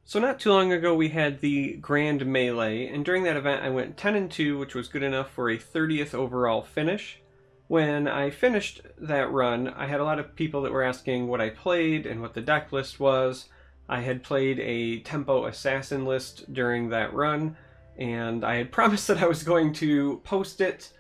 So not too long ago we had the Grande Melee, and during that event I went 10-2, which was good enough for a 30th overall finish. When I finished that run, I had a lot of people that were asking what I played and what the deck list was. I had played a Tempo Assassin list during that run, and I had promised that I was going to post it,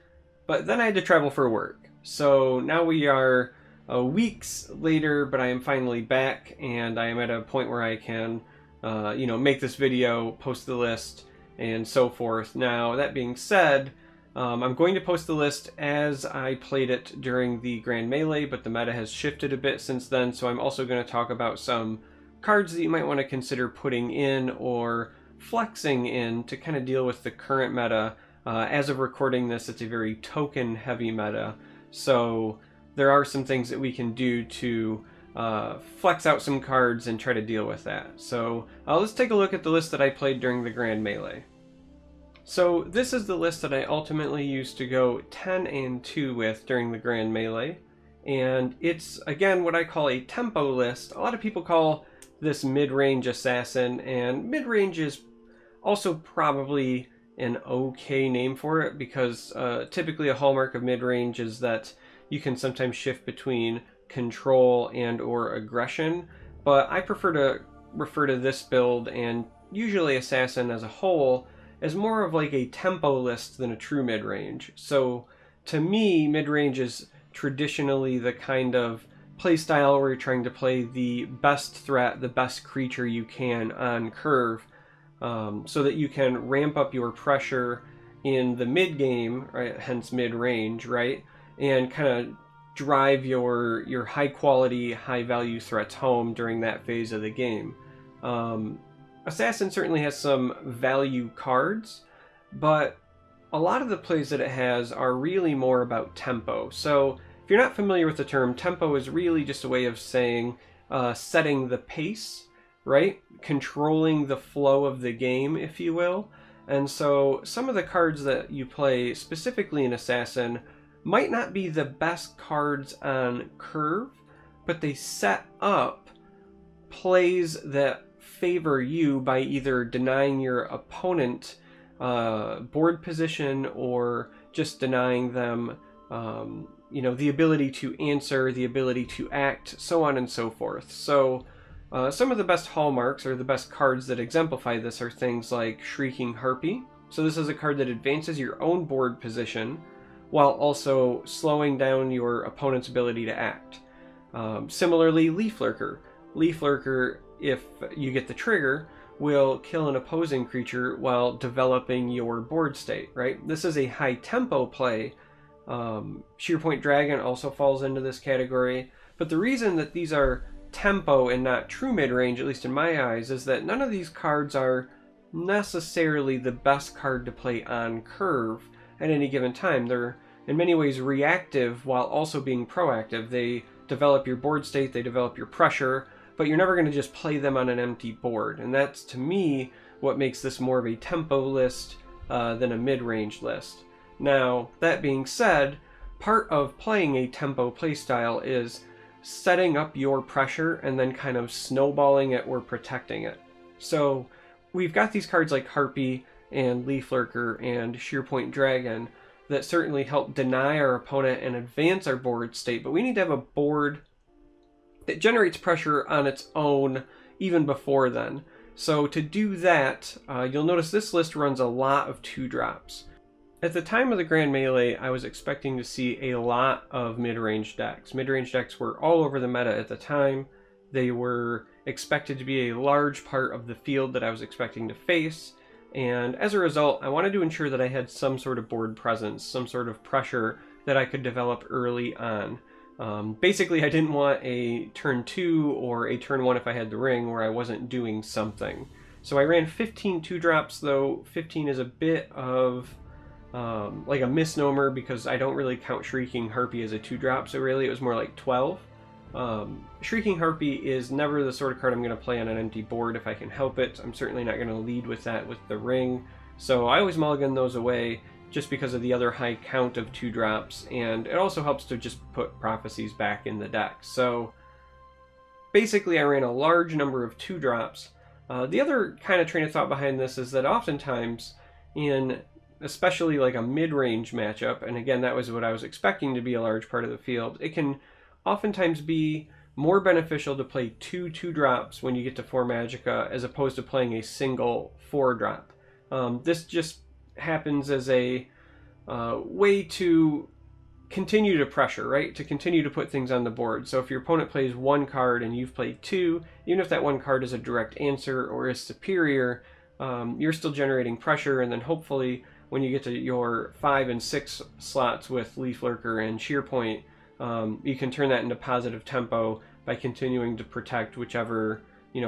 but then I had to travel for work. So now we are weeks later, but I am finally back, and I am at a point where I can make this video, post the list, and so forth. Now, that being said, I'm going to post the list as I played it during the Grande Melee, but the meta has shifted a bit since then, so I'm also going to talk about some cards that you might want to consider putting in or flexing in to kind of deal with the current meta. As of recording this, it's a very token-heavy meta, so there are some things that we can do to flex out some cards and try to deal with that. So let's take a look at the list that I played during the Grande Melee. So this is the list that I ultimately used to go 10-2 with during the Grande Melee, and it's again what I call a tempo list. A lot of people call this mid-range assassin, and mid-range is also probably an okay name for it, because typically a hallmark of mid-range is that you can sometimes shift between control and or aggression, but I prefer to refer to this build and usually assassin as a whole as more of like a tempo list than a true mid-range. So to me, mid-range is traditionally the kind of playstyle where you're trying to play the best threat, the best creature you can on curve, so that you can ramp up your pressure in the mid game, right? Hence mid-range, right? And kind of drive your high quality, high value threats home during that phase of the game. Assassin certainly has some value cards, but a lot of the plays that it has are really more about tempo. So if you're not familiar with the term, tempo is really just a way of saying setting the pace, right? Controlling the flow of the game, if you will. And so some of the cards that you play specifically in Assassin might not be the best cards on curve, but they set up plays that favor you by either denying your opponent board position or just denying them the ability to answer, the ability to act, so on and so forth. So some of the best hallmarks or the best cards that exemplify this are things like Shrieking Harpy. So this is a card that advances your own board position while also slowing down your opponent's ability to act. Similarly, Leaf Lurker. Leaf Lurker, if you get the trigger, will kill an opposing creature while developing your board state, right? This is a high tempo play. Shearpoint Dragon also falls into this category, but the reason that these are tempo and not true mid-range, at least in my eyes, is that none of these cards are necessarily the best card to play on curve at any given time. They're in many ways reactive while also being proactive. They develop your board state, they develop your pressure, but you're never going to just play them on an empty board. And that's, to me, what makes this more of a tempo list than a mid-range list. Now, that being said, part of playing a tempo playstyle is setting up your pressure and then kind of snowballing it or protecting it. So we've got these cards like Harpy and Leaf Lurker and Shearpoint Dragon that certainly help deny our opponent and advance our board state, but we need to have a board that generates pressure on its own even before then. So to do that, you'll notice this list runs a lot of 2-drops. At the time of the Grande Melee, I was expecting to see a lot of mid-range decks. Mid-range decks were all over the meta at the time. They were expected to be a large part of the field that I was expecting to face, and as a result, I wanted to ensure that I had some sort of board presence, some sort of pressure that I could develop early on. Basically, I didn't want a turn 2 or a turn 1 if I had the ring where I wasn't doing something. So I ran 15 2-drops, though 15 is a bit of like a misnomer because I don't really count Shrieking Harpy as a 2-drop, so really it was more like 12. Shrieking Harpy is never the sort of card I'm going to play on an empty board if I can help it. I'm certainly not going to lead with that with the ring, so I always mulligan those away just because of the other high count of 2-drops, and it also helps to just put prophecies back in the deck. So basically I ran a large number of 2-drops. The other kind of train of thought behind this is that oftentimes in especially like a mid-range matchup, and again that was what I was expecting to be a large part of the field, it can oftentimes be more beneficial to play 2-drops when you get to 4 magicka as opposed to playing a single 4-drop. This just happens as a way to continue to pressure, right? To continue to put things on the board. So if your opponent plays 1 card and you've played 2, even if that 1 card is a direct answer or is superior, you're still generating pressure, and then hopefully when you get to your 5 and 6 slots with Leaf Lurker and Sheer Point, you can turn that into positive tempo by continuing to protect whichever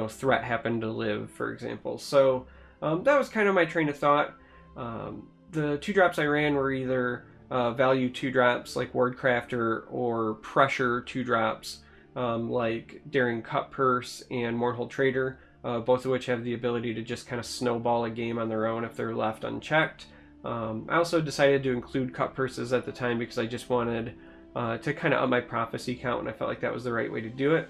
threat happened to live, for example. So that was kind of my train of thought. The 2-drops I ran were either value 2-drops like Wardcrafter or pressure 2-drops like Daring Cutpurse and Mournhold Trader, both of which have the ability to just kind of snowball a game on their own if they're left unchecked. I also decided to include Cutpurses at the time because I just wanted to kind of up my prophecy count, and I felt like that was the right way to do it.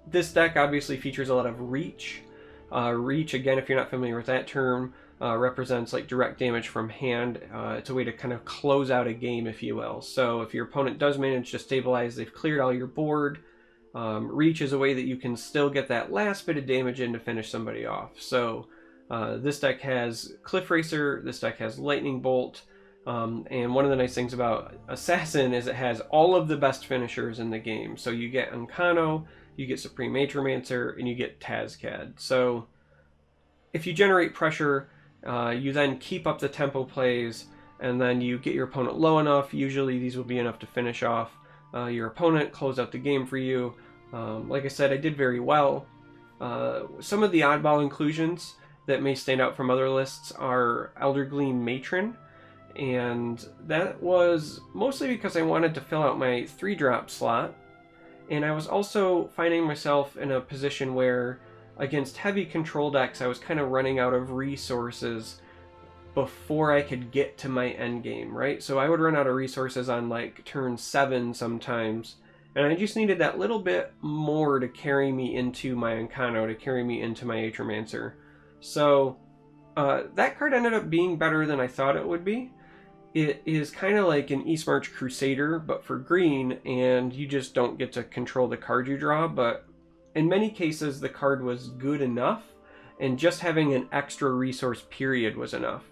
This deck obviously features a lot of reach. Reach, again, if you're not familiar with that term, represents like direct damage from hand. It's a way to kind of close out a game, if you will. So if your opponent does manage to stabilize, they've cleared all your board, reach is a way that you can still get that last bit of damage in to finish somebody off. So this deck has Cliff Racer, this deck has Lightning Bolt, and one of the nice things about Assassin is it has all of the best finishers in the game. So you get Ancano, you get Supreme Atromancer, and you get Tazcad. So if you generate pressure, you then keep up the tempo plays, and then you get your opponent low enough. Usually these will be enough to finish off your opponent, close out the game for you. Like I said, I did very well. Some of the oddball inclusions that may stand out from other lists are Elder Gleam Matron, and that was mostly because I wanted to fill out my 3-drop slot, and I was also finding myself in a position where against heavy control decks I was kind of running out of resources before I could get to my end game, right? So I would run out of resources on like turn 7 sometimes, and I just needed that little bit more to carry me into my Ancano, to carry me into my Atromancer. So that card ended up being better than I thought it would be. It is kind of like an Eastmarch Crusader, but for green, and you just don't get to control the card you draw, but in many cases the card was good enough, and just having an extra resource period was enough.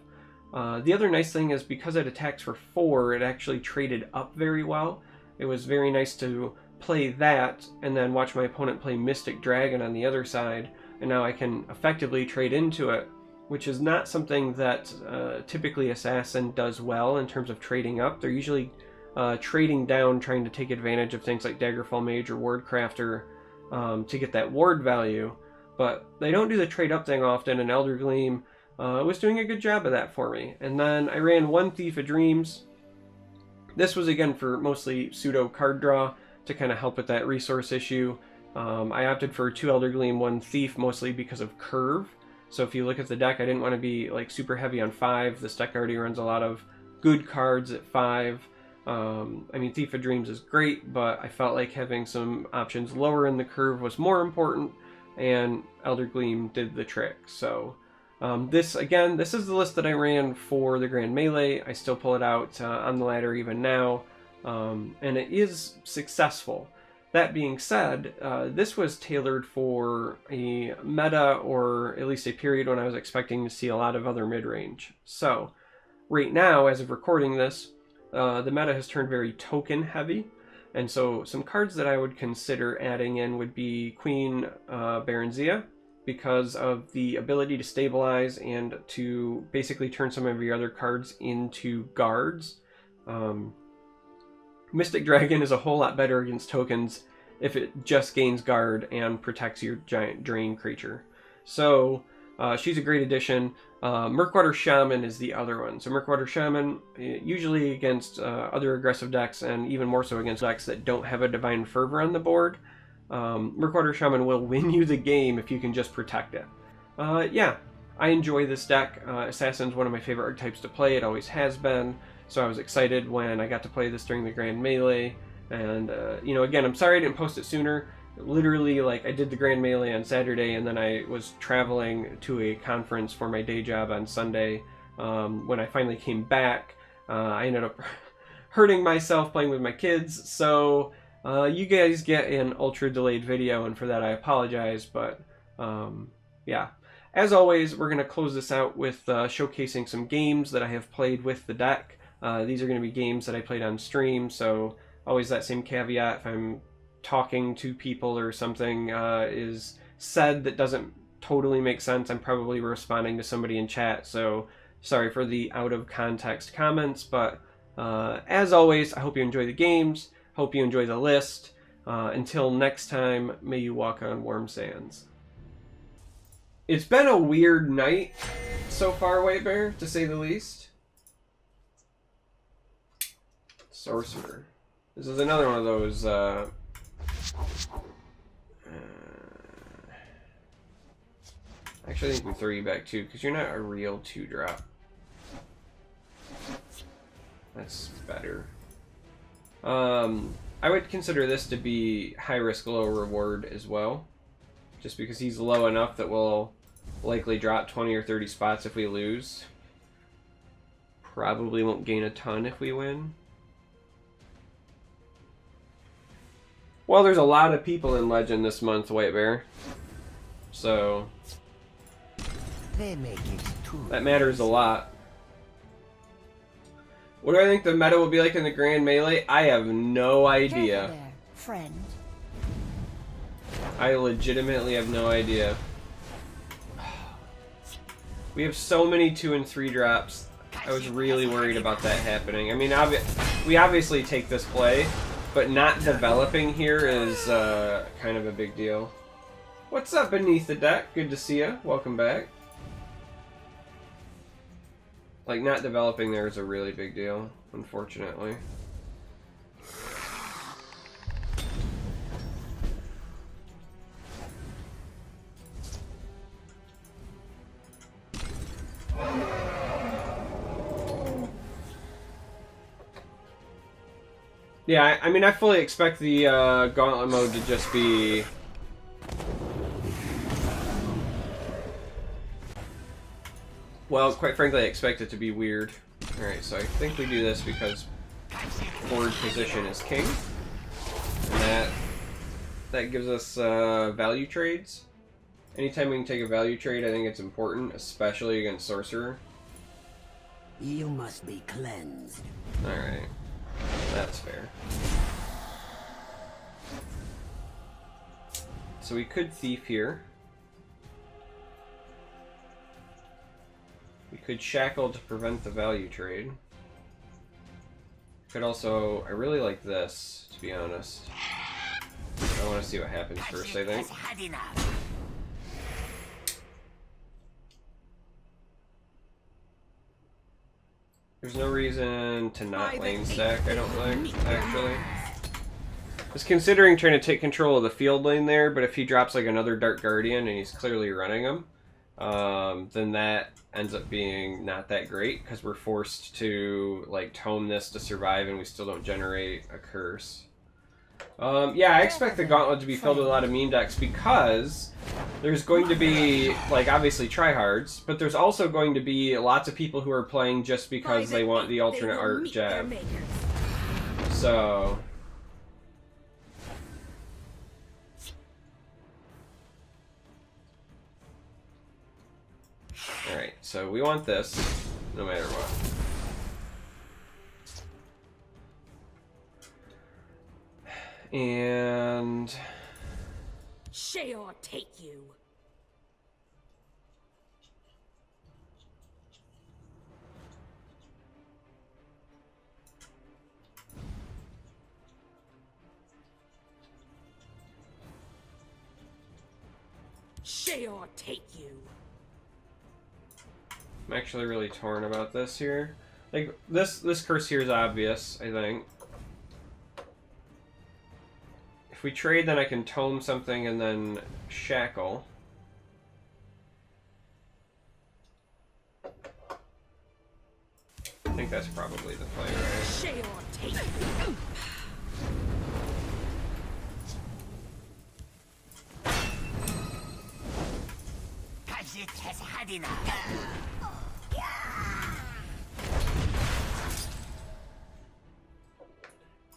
The other nice thing is because it attacks for 4, it actually traded up very well. It was very nice to play that, and then watch my opponent play Mystic Dragon on the other side, and now I can effectively trade into it, which is not something that typically Assassin does well in terms of trading up. They're usually trading down, trying to take advantage of things like Daggerfall Mage or Wardcrafter to get that ward value, but they don't do the trade up thing often, and Elder Gleam was doing a good job of that for me. And then I ran 1 Thief of Dreams. This was again for mostly pseudo card draw to kind of help with that resource issue. I opted for 2 Elder Gleam, 1 Thief, mostly because of curve. So if you look at the deck, I didn't want to be like super heavy on 5. This deck already runs a lot of good cards at 5. I mean, Thief of Dreams is great, but I felt like having some options lower in the curve was more important, and Elder Gleam did the trick. So this is the list that I ran for the Grande Melee. I still pull it out on the ladder even now, and it is successful. That being said, this was tailored for a meta, or at least a period when I was expecting to see a lot of other mid-range. So right now, as of recording this, the meta has turned very token heavy, and so some cards that I would consider adding in would be Queen Baronzia, because of the ability to stabilize and to basically turn some of your other cards into guards. Mystic Dragon is a whole lot better against tokens if it just gains guard and protects your giant drain creature. So she's a great addition. Murkwater Shaman is the other one. So Murkwater Shaman, usually against other aggressive decks, and even more so against decks that don't have a Divine Fervor on the board, Murkwater Shaman will win you the game if you can just protect it. Yeah, I enjoy this deck. Assassin's one of my favorite archetypes to play. It always has been. So I was excited when I got to play this during the Grand Melee. And, you know, again, I'm sorry I didn't post it sooner. Literally, like, I did the Grand Melee on Saturday, and then I was traveling to a conference for my day job on Sunday. When I finally came back, I ended up hurting myself playing with my kids. So you guys get an ultra delayed video, and for that I apologize. But, yeah. As always, we're going to close this out with showcasing some games that I have played with the deck. These are going to be games that I played on stream, so always that same caveat. If I'm talking to people or something is said that doesn't totally make sense, I'm probably responding to somebody in chat, so sorry for the out-of-context comments, but as always, I hope you enjoy the games, hope you enjoy the list. Until next time, may you walk on warm sands. It's been a weird night so far, White Bear, to say the least. Sorcerer. This is another one of those, actually, I think we throw you back too, because you're not a real 2-drop. That's better. I would consider this to be high risk, low reward as well. Just because he's low enough that we'll likely drop 20 or 30 spots if we lose. Probably won't gain a ton if we win. Well, there's a lot of people in Legend this month, White Bear. So that matters a lot. What do I think the meta will be like in the Grand Melee? I have no idea. There, friend. I legitimately have no idea. We have so many 2 and 3 drops. I was really worried about that happening. I mean, we obviously take this play, but not developing here is kind of a big deal. What's up beneath the deck? Good to see you. Welcome back. Like, not developing there is a really big deal, unfortunately. Yeah, I mean, I fully expect the Gauntlet mode to just be... Well, quite frankly, I expect it to be weird. Alright, so I think we do this because board position is king. And that gives us value trades. Anytime we can take a value trade, I think it's important, especially against Sorcerer. You must be cleansed. Alright. That's fair. So we could Thief here. We could Shackle to prevent the value trade. Could also... I really like this, to be honest. I want to see what happens first, I think. There's no reason to not lane stack, I don't think, actually. I was considering trying to take control of the field lane there, but if he drops like another Dark Guardian and he's clearly running him, then that ends up being not that great, because we're forced to like tome this to survive and we still don't generate a curse. Yeah, I expect the Gauntlet to be filled with a lot of meme decks because there's going to be, like, obviously tryhards, but there's also going to be lots of people who are playing just because they want the alternate art jab. So... Alright, so we want this, no matter what. And... Sheor take you. Sheor take you. I'm actually really torn about this here. Like, this curse here is obvious, I think. If we trade, then I can tome something and then shackle. that's probably the play, right? Shall take you. Khajiit has had enough.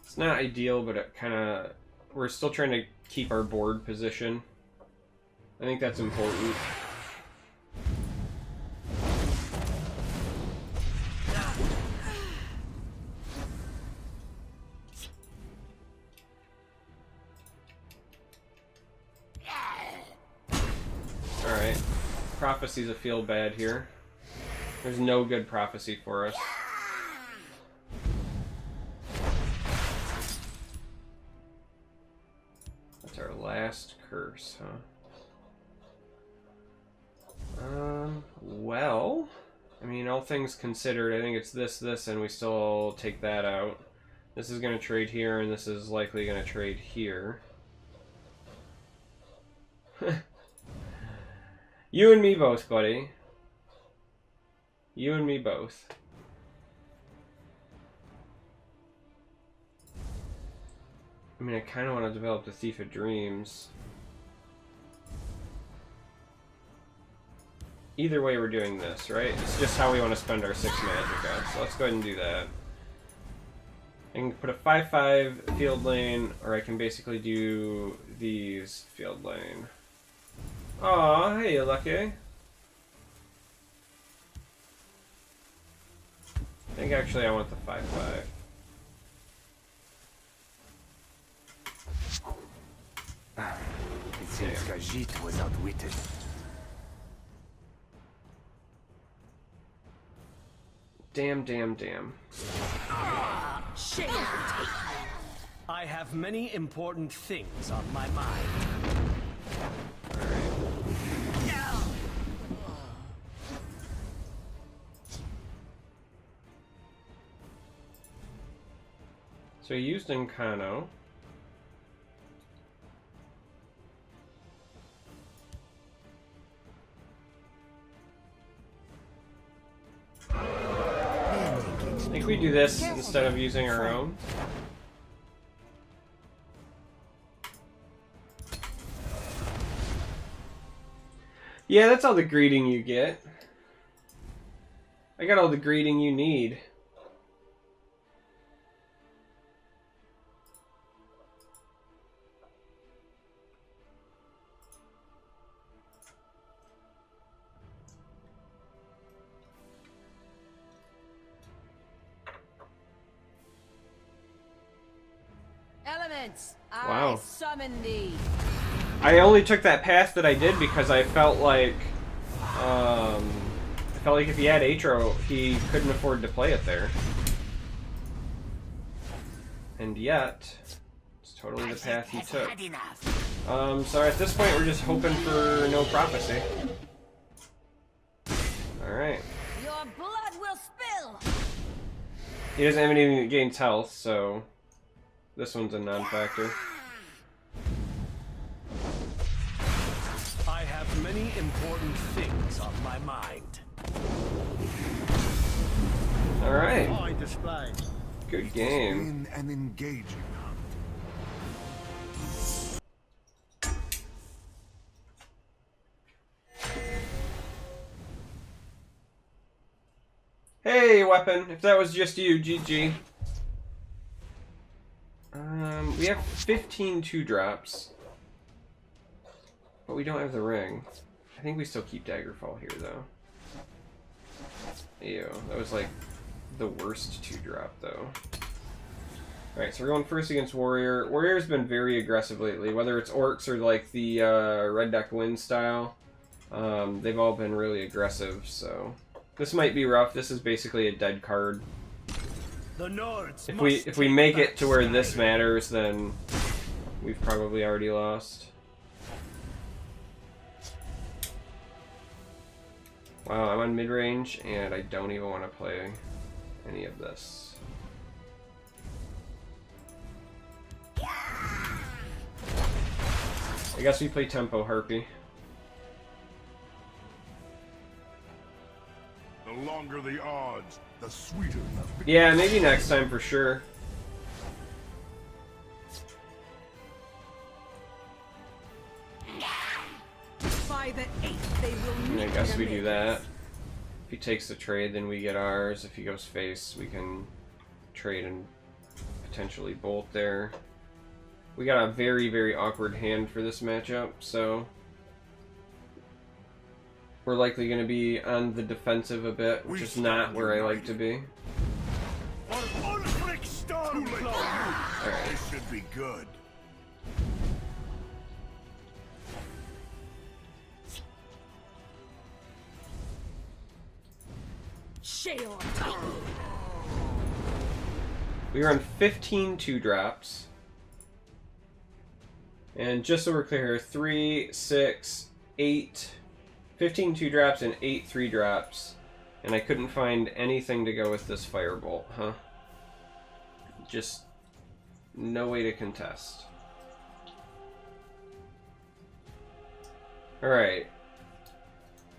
It's not ideal, but it kind of... We're still trying to keep our board position. I think that's important. Alright. Prophecy's a feel bad here. There's no good prophecy for us. That's our last curse, huh? Well, I mean, all things considered, I think it's this, and we still take that out. This is going to trade here, and this is likely going to trade here. You and me both, buddy. You and me both. I mean, I kind of want to develop the Thief of Dreams. Either way, we're doing this, right? It's just how we want to spend our 6 magic on. So let's go ahead and do that. I can put a 5/5 field lane, or I can basically do these field lane. Aw, hey, Lucky. I think actually I want the 5/5. It seems Khajiit was outwitted. Damn. Shall take you. I have many important things on my mind. So I used Incano. I think we do this instead of using our own. Yeah, that's all the greeting you get. I got all the greeting you need. Elements, Wow. I summon thee. I only took that path that I did because I felt like if he had Atro, he couldn't afford to play it there. And yet, it's totally the path he took. So at this point, we're just hoping for no prophecy. Alright. Your blood will spill. He doesn't have anything that gains health, so this one's a non-factor. I have many important things on my mind. Alright. I display. Good game. Been an engaging hunt. Hey, weapon. If that was just you, GG. We have 15 2-drops. But we don't have the ring. I think we still keep Daggerfall here, though. Ew, that was like the worst 2-drop, though. Alright, so we're going first against Warrior. Warrior's been very aggressive lately, whether it's Orcs or like the Red Deck Win style. They've all been really aggressive, so this might be rough. This is basically a dead card. The Nords If we make it to where this matters, then we've probably already lost. Wow, I'm on mid-range, and I don't even want to play any of this. I guess we play Tempo Harpy. The longer the odds, The sweeter the Yeah, maybe next time for sure. By the eighth, they will And I meet guess their we do makers. that. If he takes the trade, then we get ours. If he goes face, we can trade and potentially bolt there. We got a very, very awkward hand for this matchup, so we're likely going to be on the defensive a bit, which is not where I like to be. Alright. This should be good. Sheol. We run 15 2-drops. And just so we're clear here, 3, 6, 8, 15 2-drops and 8 3-drops. And I couldn't find anything to go with this firebolt, huh? Just no way to contest. Alright.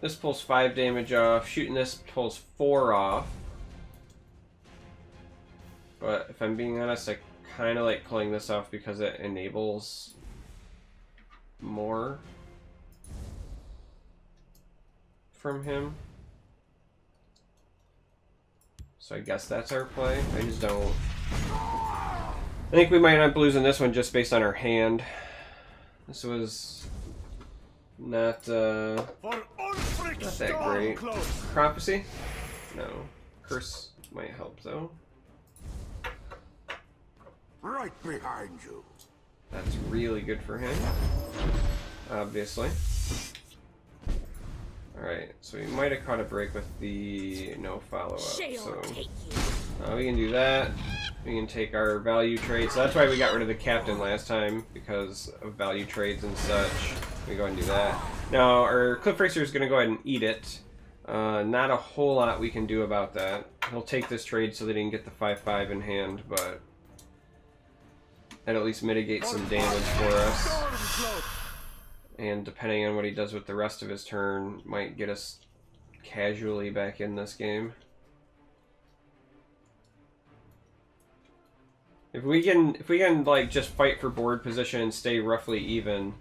This pulls 5 damage off. Shooting this pulls 4 off. But if I'm being honest, I kind of like pulling this off because it enables more from him. So I guess that's our play. I just don't... I think we might end up losing this one just based on our hand. This was not that great. Prophecy? No. Curse might help though. Right behind you. That's really good for him. Obviously. Alright, so we might have caught a break with the no follow-up. So we can do that. We can take our value trade. So that's why we got rid of the captain last time, because of value trades and such. We go ahead and do that. Now, our Cliff Racer is going to go ahead and eat it. Not a whole lot we can do about that. He'll take this trade so that he can get the 5/5 in hand, but that at least mitigates some damage for us. And depending on what he does with the rest of his turn, might get us casually back in this game. If we can like just fight for board position and stay roughly even,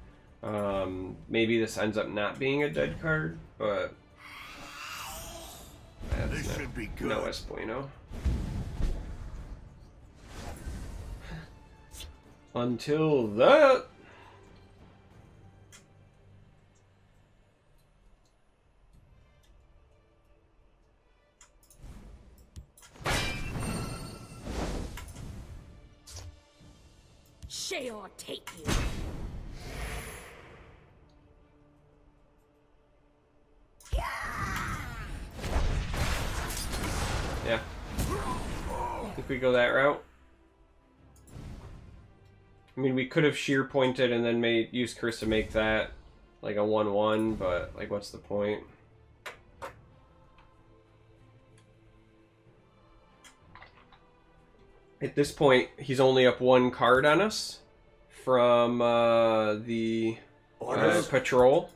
maybe this ends up not being a dead card, but This should be good. no es bueno. Until that. Sheol take you. Yeah. If we go that route. I mean, we could have sheer pointed and then use curse to make that like a 1/1, but like, what's the point? At this point, he's only up 1 card on us from the patrol.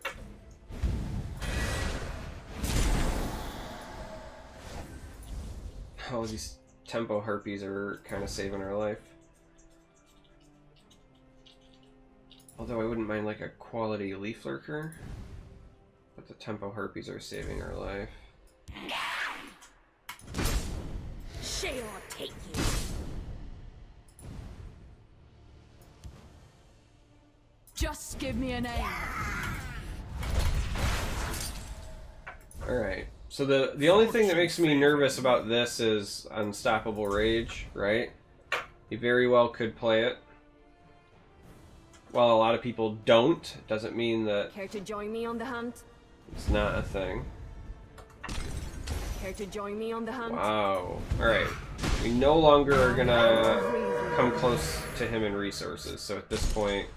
Oh, these tempo harpies are kind of saving our life. Although I wouldn't mind like a quality leaf lurker. But the tempo harpies are saving our life. Sheol take you. Just give me a name. Alright. So the only thing that makes me nervous about this is Unstoppable Rage, right? He very well could play it. While a lot of people don't, it doesn't mean that Care to join me on the hunt? it's not a thing. Care to join me on the hunt? Wow. Alright. We no longer are gonna come close to him in resources, so at this point,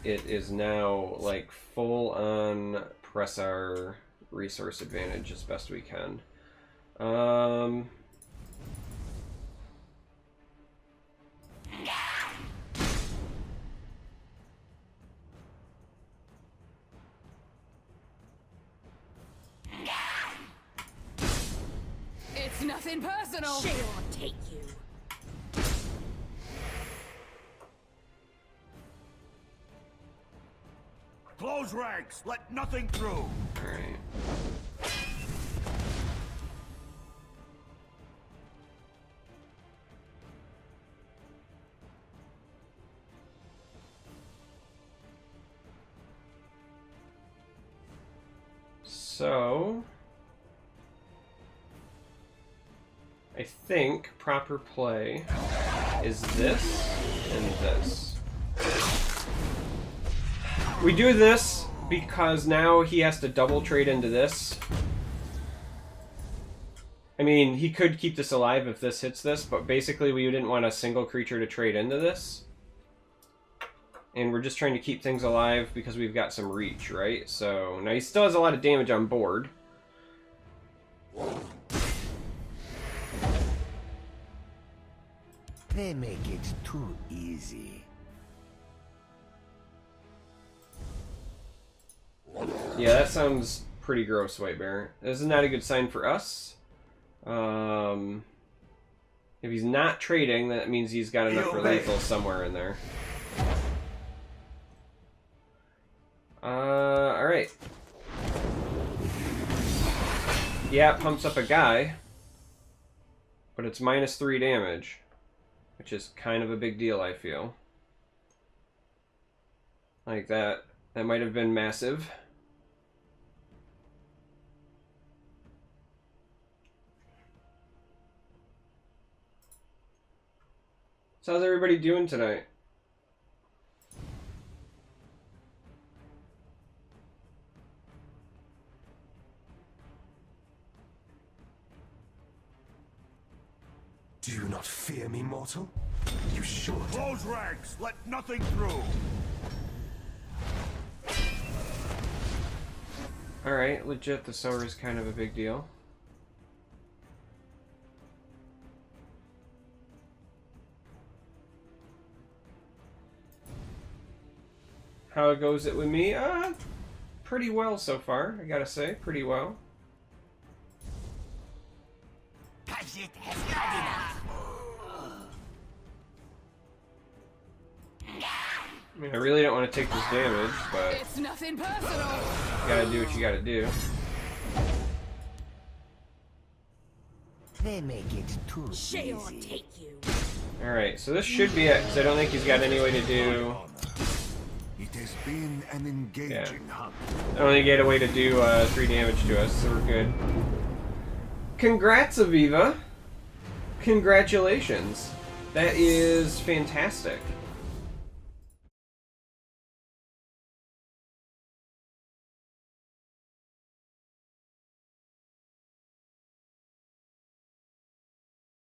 it is now like full on press our resource advantage as best we can. nothing personal. Sheol take you. Close ranks. Let nothing through. Alright. So, I think proper play is this and this. We do this because now he has to double trade into this. I mean, he could keep this alive if this hits this, but basically we didn't want a single creature to trade into this. And we're just trying to keep things alive because we've got some reach, right? So, now he still has a lot of damage on board. They make it too easy. Yeah, that sounds pretty gross, White Bear. This is not a good sign for us. If he's not trading, that means he's got enough for lethal somewhere in there. Alright. Yeah, it pumps up a guy. But it's -3 damage. Which is kind of a big deal, I feel. Like that. That might have been massive. So how's everybody doing tonight? Do you not fear me, mortal? You should. Close ranks. Let nothing through. Alright, legit, the sower is kind of a big deal. How goes it with me? Pretty well so far, I gotta say. Pretty well. Khajiit has had enough. I mean, I really don't want to take this damage, but It's nothing personal. you gotta do what you gotta do. They make it too Sheol easy. take you. Alright, so this should be it, because I don't think he's got any way to do... It has been an engaging hunt. I don't think he had a way to do 3 damage to us, so we're good. Congrats, Aviva! Congratulations. That is fantastic.